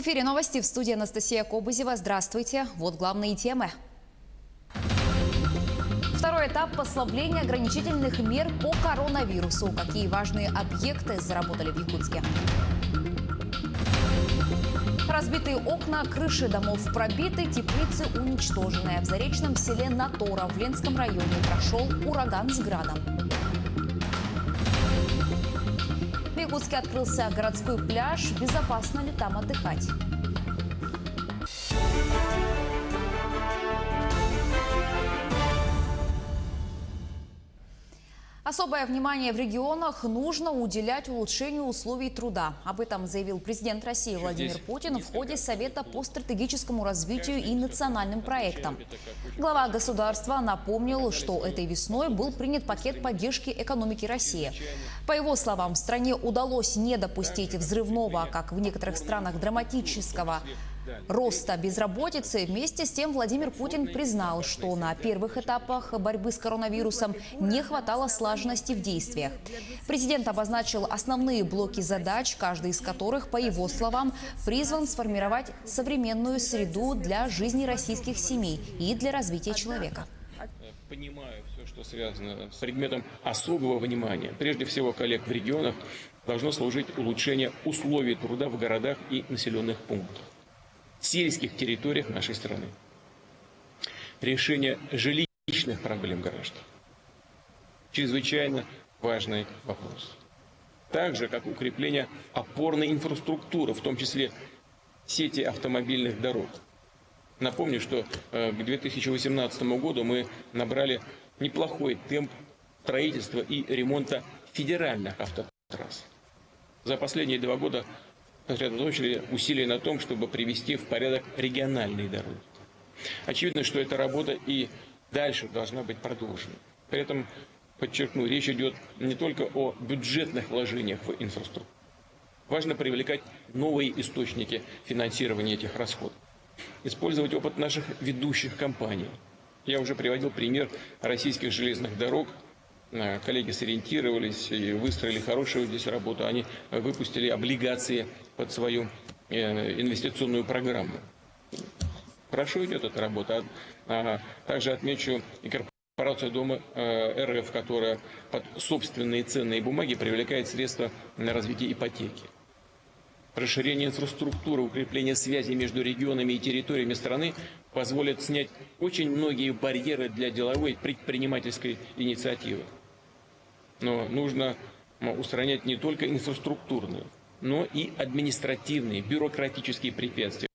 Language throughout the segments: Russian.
эфире новости, в студии Анастасия Кобызева. Здравствуйте. Вот главные темы. Второй этап послабления ограничительных мер по коронавирусу. Какие важные объекты заработали в Якутске? Разбитые окна, крыши домов пробиты, теплицы уничтожены. В заречном селе Натора в Ленском районе прошел ураган с градом. В Якутске открылся городской пляж. Безопасно ли там отдыхать? Особое внимание в регионах нужно уделять улучшению условий труда. Об этом заявил президент России Владимир Путин в ходе Совета по стратегическому развитию и национальным проектам. Глава государства напомнил, что этой весной был принят пакет поддержки экономики России. По его словам, в стране удалось не допустить взрывного, как в некоторых странах, драматического роста безработицы. Вместе с тем Владимир Путин признал, что на первых этапах борьбы с коронавирусом не хватало слаженности в действиях. Президент обозначил основные блоки задач, каждый из которых, по его словам, призван сформировать современную среду для жизни российских семей и для развития человека. Понимаю все, что связано с предметом особого внимания. Прежде всего, коллег в регионах должно служить улучшение условий труда в городах и населенных пунктах, сельских территориях нашей страны. Решение жилищных проблем граждан. Чрезвычайно важный вопрос. Так же, как укрепление опорной инфраструктуры, в том числе сети автомобильных дорог. Напомню, что к 2018 году мы набрали неплохой темп строительства и ремонта федеральных автотрасс. За последние 2 года сосредоточили усилия на том, чтобы привести в порядок региональные дороги. Очевидно, что эта работа и дальше должна быть продолжена. При этом, подчеркну, речь идет не только о бюджетных вложениях в инфраструктуру. Важно привлекать новые источники финансирования этих расходов. Использовать опыт наших ведущих компаний. Я уже приводил пример российских железных дорог. Коллеги сориентировались и выстроили хорошую здесь работу. Они выпустили облигации под свою инвестиционную программу. Хорошо идет эта работа. Также отмечу и корпорацию Дома РФ, которая под собственные ценные бумаги привлекает средства на развитие ипотеки. Расширение инфраструктуры, укрепление связей между регионами и территориями страны позволят снять очень многие барьеры для деловой предпринимательской инициативы. Но нужно устранять не только инфраструктурные, но и административные, бюрократические препятствия.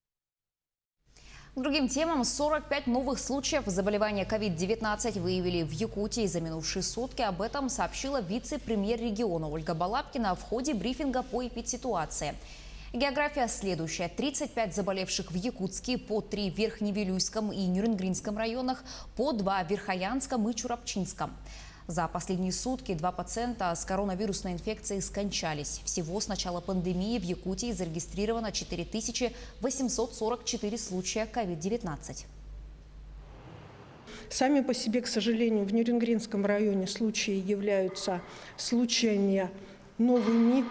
К другим темам, 45 новых случаев заболевания COVID-19 выявили в Якутии за минувшие сутки. Об этом сообщила вице-премьер региона Ольга Балабкина в ходе брифинга по эпидситуации. География следующая. 35 заболевших в Якутске, по 3 в Верхневилюйском и Нюрнбергском районах, по 2 в Верхоянском и Чурапчинском. За последние сутки 2 пациента с коронавирусной инфекцией скончались. Всего с начала пандемии в Якутии зарегистрировано 4844 случая COVID-19. Сами по себе, к сожалению, в Нюрнбергском районе случаи являются случаями новыми.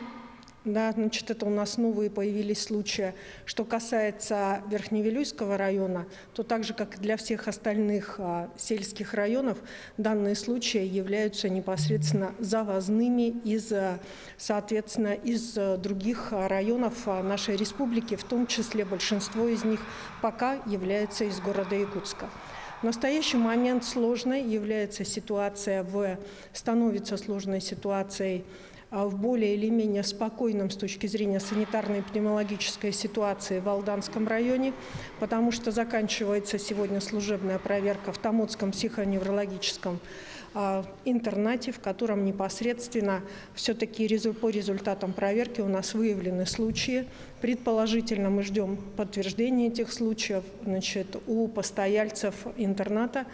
Да, значит, это у нас новые появились случаи. Что касается Верхневилюйского района, то так же, как и для всех остальных сельских районов, данные случаи являются непосредственно завозными соответственно, из других районов нашей республики, в том числе большинство из них пока является из города Якутска. В настоящий момент становится сложной ситуацией в более или менее спокойном с точки зрения санитарно-эпидемиологической ситуации в Алданском районе, потому что заканчивается сегодня служебная проверка в Томодском психоневрологическом интернате, в котором непосредственно все-таки по результатам проверки у нас выявлены случаи. Предположительно, мы ждем подтверждения этих случаев, у постояльцев интерната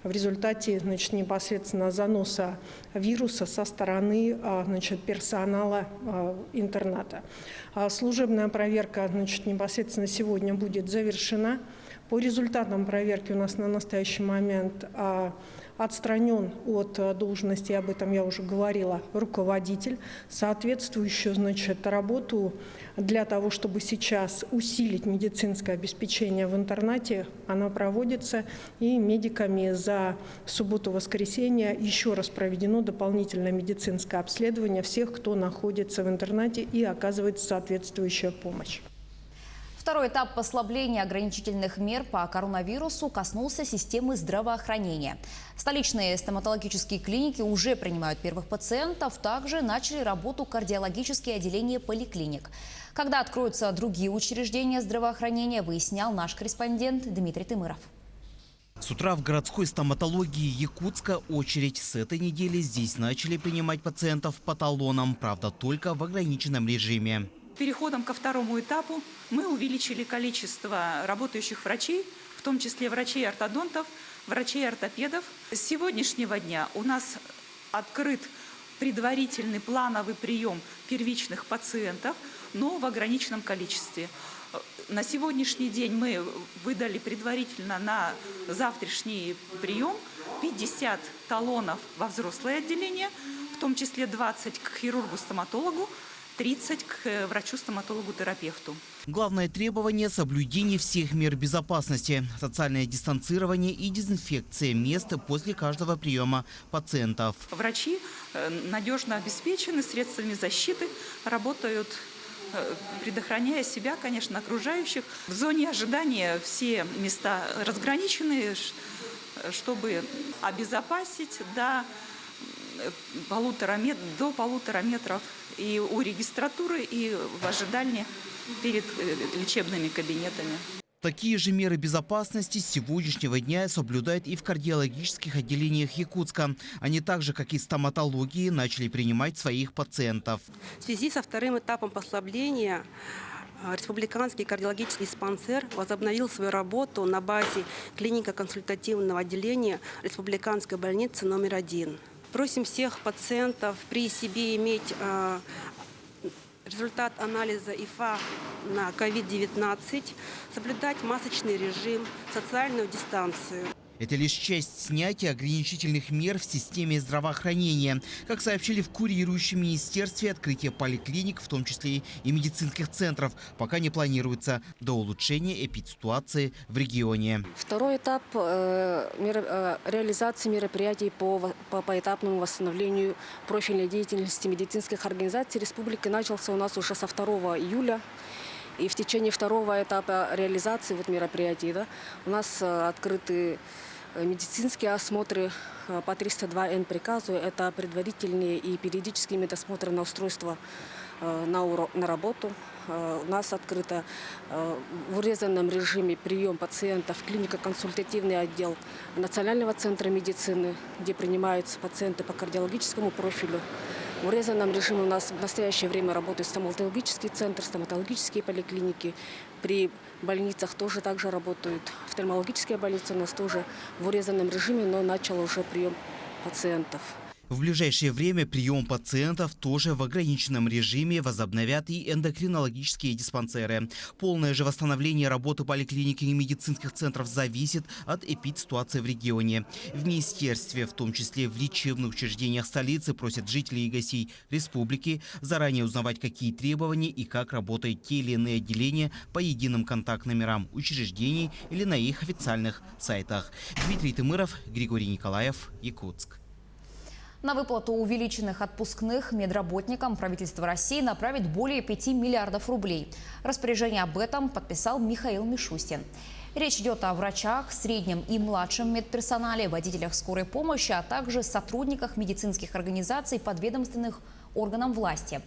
в результате, непосредственно заноса вируса со стороны, персонала интерната. Служебная проверка, непосредственно сегодня будет завершена. По результатам проверки у нас на настоящий момент отстранен от должности, об этом я уже говорила, руководитель. Соответствующую, значит, работу для того, чтобы сейчас усилить медицинское обеспечение в интернате, она проводится, и медиками за субботу-воскресенье еще раз проведено дополнительное медицинское обследование всех, кто находится в интернате, и оказывает соответствующую помощь. Второй этап послабления ограничительных мер по коронавирусу коснулся системы здравоохранения. Столичные стоматологические клиники уже принимают первых пациентов, также начали работу кардиологические отделения поликлиник. Когда откроются другие учреждения здравоохранения, выяснял наш корреспондент Дмитрий Тымыров. С утра в городской стоматологии Якутска очередь. С этой недели здесь начали принимать пациентов по талонам, правда, только в ограниченном режиме. Переходом ко второму этапу мы увеличили количество работающих врачей, в том числе врачей-ортодонтов, врачей-ортопедов. С сегодняшнего дня у нас открыт предварительный плановый прием первичных пациентов, но в ограниченном количестве. На сегодняшний день мы выдали предварительно на завтрашний прием 50 талонов во взрослое отделение, в том числе 20 к хирургу-стоматологу, 30 к врачу-стоматологу-терапевту. Главное требование – соблюдение всех мер безопасности, социальное дистанцирование и дезинфекция мест после каждого приема пациентов. Врачи надежно обеспечены средствами защиты, работают, предохраняя себя, конечно, окружающих. В зоне ожидания все места разграничены, чтобы обезопасить до 1,5 метров и у регистратуры, и в ожидании перед лечебными кабинетами. Такие же меры безопасности с сегодняшнего дня соблюдают и в кардиологических отделениях Якутска. Они так же, как и стоматологии, начали принимать своих пациентов. В связи со вторым этапом послабления Республиканский кардиологический диспансер возобновил свою работу на базе клинико-консультативного отделения Республиканской больницы номер 1. Просим всех пациентов при себе иметь результат анализа ИФА на COVID-19, соблюдать масочный режим, социальную дистанцию. Это лишь часть снятия ограничительных мер в системе здравоохранения. Как сообщили в курирующем министерстве, открытие поликлиник, в том числе и медицинских центров, пока не планируется до улучшения эпидситуации в регионе. Второй этап реализации мероприятий по поэтапному восстановлению профильной деятельности медицинских организаций республики начался у нас уже со 2 июля. И в течение второго этапа реализации мероприятий у нас открыты медицинские осмотры по 302Н приказу. Это предварительные и периодические медосмотры на устройство на работу. У нас открыто в урезанном режиме прием пациентов клинико-консультативный отдел Национального центра медицины, где принимаются пациенты по кардиологическому профилю. В урезанном режиме у нас в настоящее время работает стоматологический центр, стоматологические поликлиники. При больницах тоже также работают. Офтальмологическая больница у нас тоже в урезанном режиме, но начала уже прием пациентов. В ближайшее время прием пациентов тоже в ограниченном режиме возобновят и эндокринологические диспансеры. Полное же восстановление работы поликлиник и медицинских центров зависит от эпидситуации в регионе. В министерстве, в том числе в лечебных учреждениях столицы, просят жителей и гостей республики заранее узнавать, какие требования и как работают те или иные отделения по единым контакт-номерам учреждений или на их официальных сайтах. Дмитрий Тымыров, Григорий Николаев, Якутск. На выплату увеличенных отпускных медработникам правительство России направит более 5 миллиардов рублей. Распоряжение об этом подписал Михаил Мишустин. Речь идет о врачах, среднем и младшем медперсонале, водителях скорой помощи, а также сотрудниках медицинских организаций, подведомственных органам власти.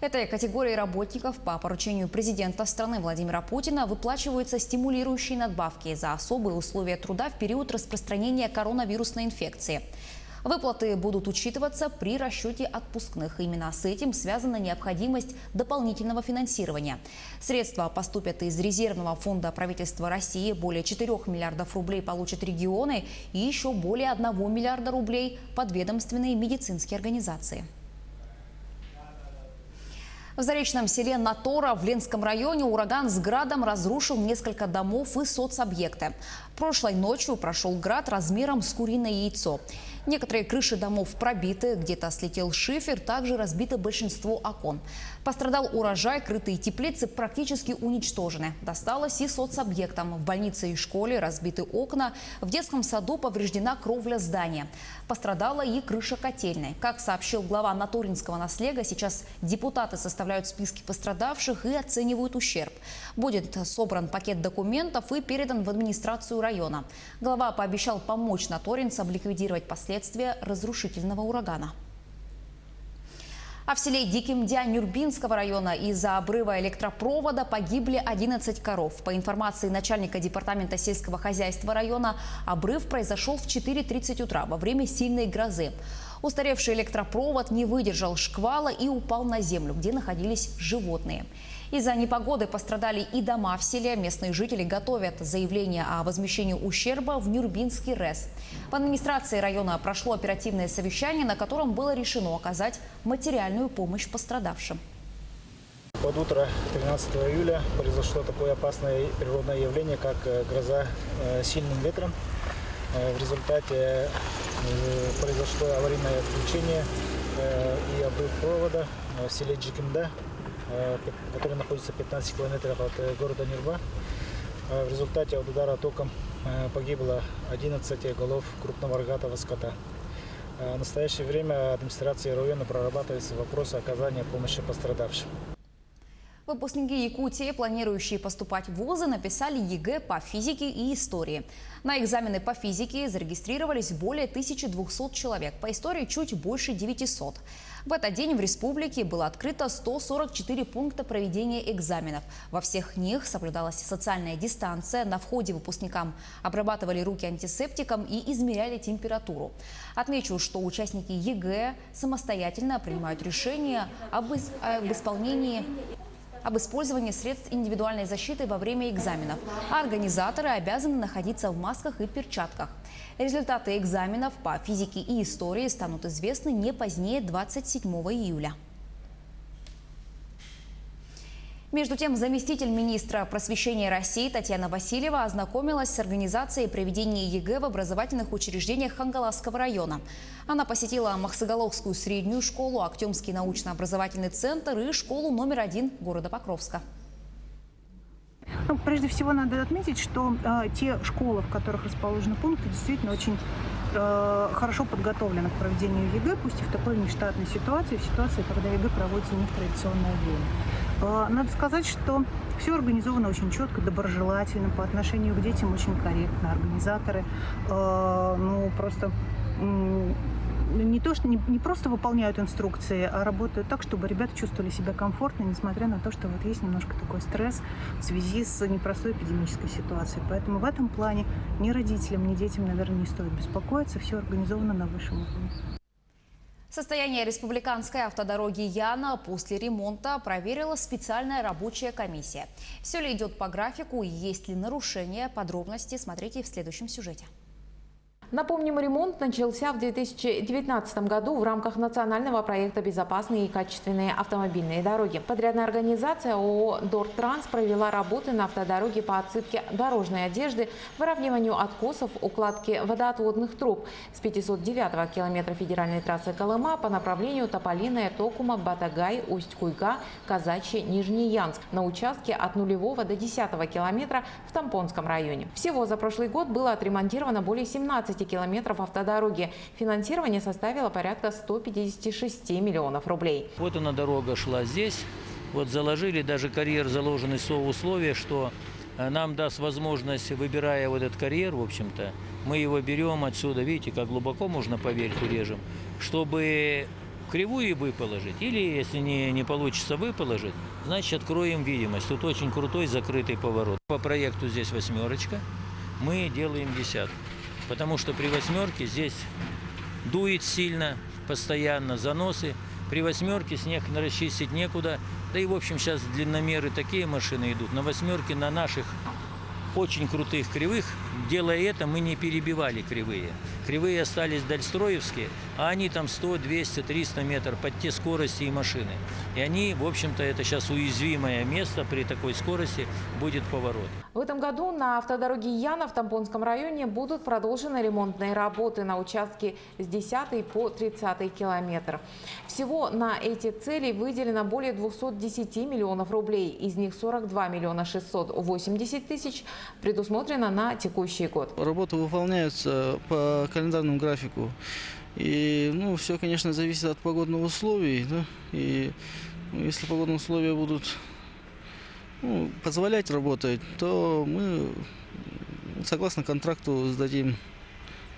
Этой категории работников по поручению президента страны Владимира Путина выплачиваются стимулирующие надбавки за особые условия труда в период распространения коронавирусной инфекции. Выплаты будут учитываться при расчете отпускных. Именно с этим связана необходимость дополнительного финансирования. Средства поступят из резервного фонда правительства России. Более 4 миллиардов рублей получат регионы и еще более 1 миллиарда рублей подведомственные медицинские организации. В заречном селе Натора в Ленском районе ураган с градом разрушил несколько домов и соцобъекты. Прошлой ночью прошел град размером с куриное яйцо. Некоторые крыши домов пробиты, где-то слетел шифер, также разбито большинство окон. Пострадал урожай, крытые теплицы практически уничтожены. Досталось и соцобъектам. В больнице и школе разбиты окна, в детском саду повреждена кровля здания. Пострадала и крыша котельной. Как сообщил глава Наторинского наслега, сейчас депутаты составляют списки пострадавших и оценивают ущерб. Будет собран пакет документов и передан в администрацию района. Глава пообещал помочь наторинцам ликвидировать последствия разрушительного урагана. А в селе Дикимдя Нюрбинского района из-за обрыва электропровода погибли 11 коров. По информации начальника департамента сельского хозяйства района, обрыв произошел в 4:30 утра во время сильной грозы. Устаревший электропровод не выдержал шквала и упал на землю, где находились животные. Из-за непогоды пострадали и дома в селе. Местные жители готовят заявление о возмещении ущерба в Нюрбинский РЭС. В администрации района прошло оперативное совещание, на котором было решено оказать материальную помощь пострадавшим. Под утро 13 июля произошло такое опасное природное явление, как гроза с сильным ветром. В результате произошло аварийное отключение и обрыв провода в селе Дикимдя, который находится 15 километров от города Нюрба. В результате от удара током погибло 11 голов крупного рогатого скота. В настоящее время администрацией района прорабатывается вопрос оказания помощи пострадавшим. Выпускники Якутии, планирующие поступать в вузы, написали ЕГЭ по физике и истории. На экзамены по физике зарегистрировались более 1200 человек, по истории чуть больше 900. В этот день в республике было открыто 144 пункта проведения экзаменов. Во всех них соблюдалась социальная дистанция. На входе выпускникам обрабатывали руки антисептиком и измеряли температуру. Отмечу, что участники ЕГЭ самостоятельно принимают решение об использовании средств индивидуальной защиты во время экзаменов, а организаторы обязаны находиться в масках и перчатках. Результаты экзаменов по физике и истории станут известны не позднее 27 июля. Между тем, заместитель министра просвещения России Татьяна Васильева ознакомилась с организацией проведения ЕГЭ в образовательных учреждениях Хангаласского района. Она посетила Махсоголовскую среднюю школу, Актемский научно-образовательный центр и школу номер 1 города Покровска. Прежде всего, надо отметить, что те школы, в которых расположены пункты, действительно очень хорошо подготовлены к проведению ЕГЭ, пусть и в такой нештатной ситуации, в ситуации, когда ЕГЭ проводится не в традиционное время. Надо сказать, что все организовано очень четко, доброжелательно, по отношению к детям очень корректно. Организаторы просто не просто выполняют инструкции, а работают так, чтобы ребята чувствовали себя комфортно, несмотря на то, что вот есть немножко такой стресс в связи с непростой эпидемической ситуацией. Поэтому в этом плане ни родителям, ни детям, наверное, не стоит беспокоиться. Все организовано на высшем уровне. Состояние республиканской автодороги Яна после ремонта проверила специальная рабочая комиссия. Все ли идет по графику и есть ли нарушения? Подробности смотрите в следующем сюжете. Напомним, ремонт начался в 2019 году в рамках национального проекта «Безопасные и качественные автомобильные дороги». Подрядная организация ООО «Дортранс» провела работы на автодороге по отсыпке дорожной одежды, выравниванию откосов, укладке водоотводных труб с 509-го километра федеральной трассы Колыма по направлению Тополиная, Токума, Батагай, Усть-Куйга, Казачье, Нижнеянск на участке от 0-го до 10-го километра в Тампонском районе. Всего за прошлый год было отремонтировано более 17 километров автодороги. Финансирование составило порядка 156 миллионов рублей. Вот она дорога шла здесь. Вот заложили, даже карьер заложены с условия, что нам даст возможность, выбирая вот этот карьер, в общем-то, мы его берем отсюда, видите, как глубоко можно по верху режем, чтобы кривую выположить, или если не получится выположить, значит откроем видимость. Тут очень крутой закрытый поворот. По проекту здесь 8-очка, мы делаем 10-ку. Потому что при 8-ке здесь дует сильно, постоянно заносы. При 8-ке снег расчистить некуда. Да и в общем сейчас длинномеры такие машины идут. На 8-ке, на наших очень крутых кривых, делая это, мы не перебивали кривые. Кривые остались дальстроевские, а они там 100, 200, 300 метров под те скорости и машины. И они, в общем-то, это сейчас уязвимое место, при такой скорости будет поворот. В этом году на автодороге Яна в Тамбонском районе будут продолжены ремонтные работы на участке с 10 по 30 километр. Всего на эти цели выделено более 210 миллионов рублей. Из них 42 миллиона 680 тысяч предусмотрено на текущий год. Работы выполняются по календарному графику. И все, конечно, зависит от погодных условий. Да? И если погодные условия будут позволять работать, то мы, согласно контракту, сдадим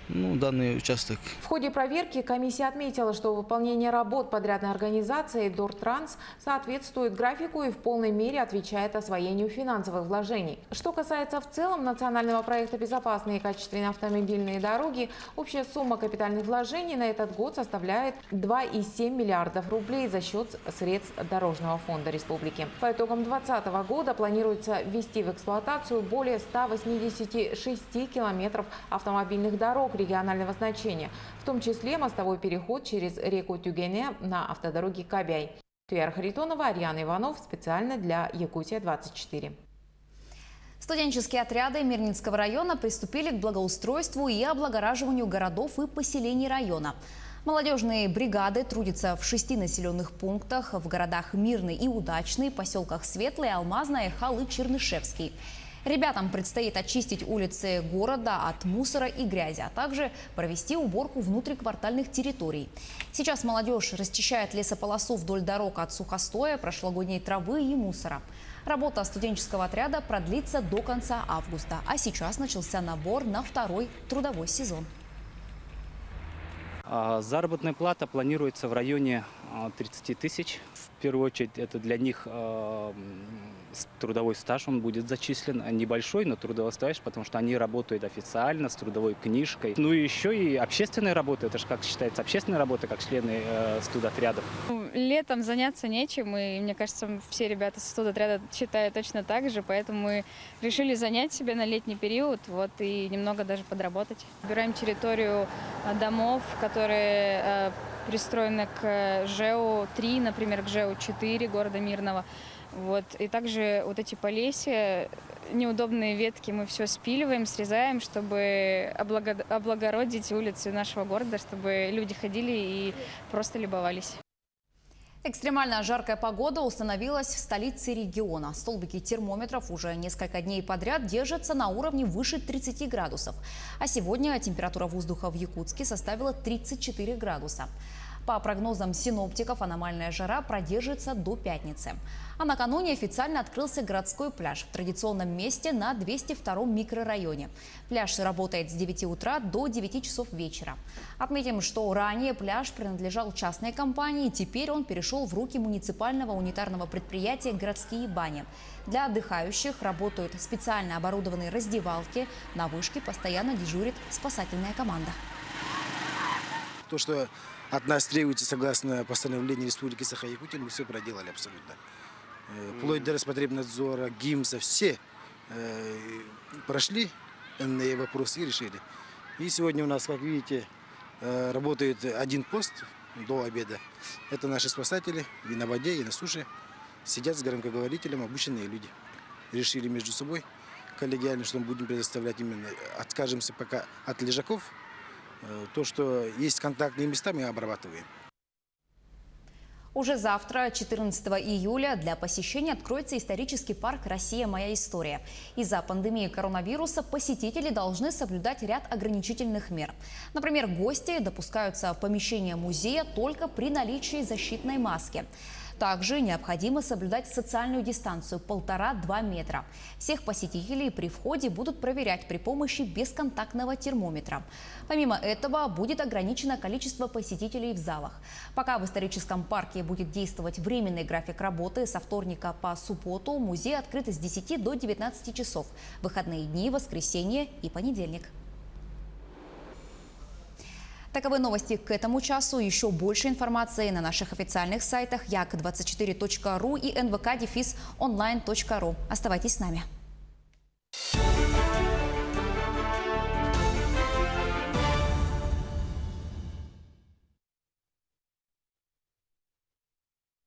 данный участок. В ходе проверки комиссия отметила, что выполнение работ подрядной организации «Дортранс» соответствует графику и в полной мере отвечает освоению финансовых вложений. Что касается в целом национального проекта «Безопасные и качественные автомобильные дороги», общая сумма капитальных вложений на этот год составляет 2,7 миллиардов рублей за счет средств Дорожного фонда республики. По итогам 2020 года планируется ввести в эксплуатацию более 186 километров автомобильных дорог регионального значения, в том числе мостовой переход через реку Тюгене на автодороге Кабяй. Туяр Харитонова, Ариана Иванов, специально для Якутия-24. Студенческие отряды Мирнинского района приступили к благоустройству и облагораживанию городов и поселений района. Молодежные бригады трудятся в 6 населенных пунктах в городах Мирный и Удачный, поселках Светлый, Алмазная, Халы, Чернышевский. Ребятам предстоит очистить улицы города от мусора и грязи, а также провести уборку внутриквартальных территорий. Сейчас молодежь расчищает лесополосу вдоль дорог от сухостоя, прошлогодней травы и мусора. Работа студенческого отряда продлится до конца августа, а сейчас начался набор на второй трудовой сезон. Заработная плата планируется в районе 30 тысяч. В первую очередь это для них трудовой стаж, он будет зачислен. Небольшой, но трудовой стаж, потому что они работают официально, с трудовой книжкой. Ну и еще и общественная работа, это же как считается общественная работа, как члены студотрядов. Летом заняться нечем, и мне кажется, все ребята с студотряда считают точно так же, поэтому мы решили занять себя на летний период, и немного даже подработать. Убираем территорию домов, которые пристроены к ЖЭУ-3, например, к ЖЭУ-4 города Мирного. И также эти полесья, неудобные ветки мы все спиливаем, срезаем, чтобы облагородить улицы нашего города, чтобы люди ходили и просто любовались. Экстремально жаркая погода установилась в столице региона. Столбики термометров уже несколько дней подряд держатся на уровне выше 30 градусов. А сегодня температура воздуха в Якутске составила 34 градуса. По прогнозам синоптиков, аномальная жара продержится до пятницы. А накануне официально открылся городской пляж в традиционном месте на 202-м микрорайоне. Пляж работает с 9 утра до 9 часов вечера. Отметим, что ранее пляж принадлежал частной компании, теперь он перешел в руки муниципального унитарного предприятия «Городские бани». Для отдыхающих работают специально оборудованные раздевалки. На вышке постоянно дежурит спасательная команда. То, что от нас требуется, согласно постановлению Республики Саха-Якутия, мы все проделали абсолютно. Вплоть до Роспотребнадзора, ГИМСа, все прошли данные вопросы и решили. И сегодня у нас, как видите, работает один пост до обеда. Это наши спасатели и на воде, и на суше. Сидят с громкоговорителем обученные люди. Решили между собой коллегиально, что мы будем предоставлять именно, откажемся пока от лежаков. То, что есть контактные места, мы обрабатываем. Уже завтра, 14 июля, для посещения откроется исторический парк «Россия. Моя история». Из-за пандемии коронавируса посетители должны соблюдать ряд ограничительных мер. Например, гости допускаются в помещение музея только при наличии защитной маски. Также необходимо соблюдать социальную дистанцию 1,5–2 метра. Всех посетителей при входе будут проверять при помощи бесконтактного термометра. Помимо этого, будет ограничено количество посетителей в залах. Пока в историческом парке будет действовать временный график работы, со вторника по субботу музей открыт с 10 до 19 часов. Выходные дни, воскресенье и понедельник. Таковы новости к этому часу. Еще больше информации на наших официальных сайтах як24.ру и nvk-online.ru. Оставайтесь с нами.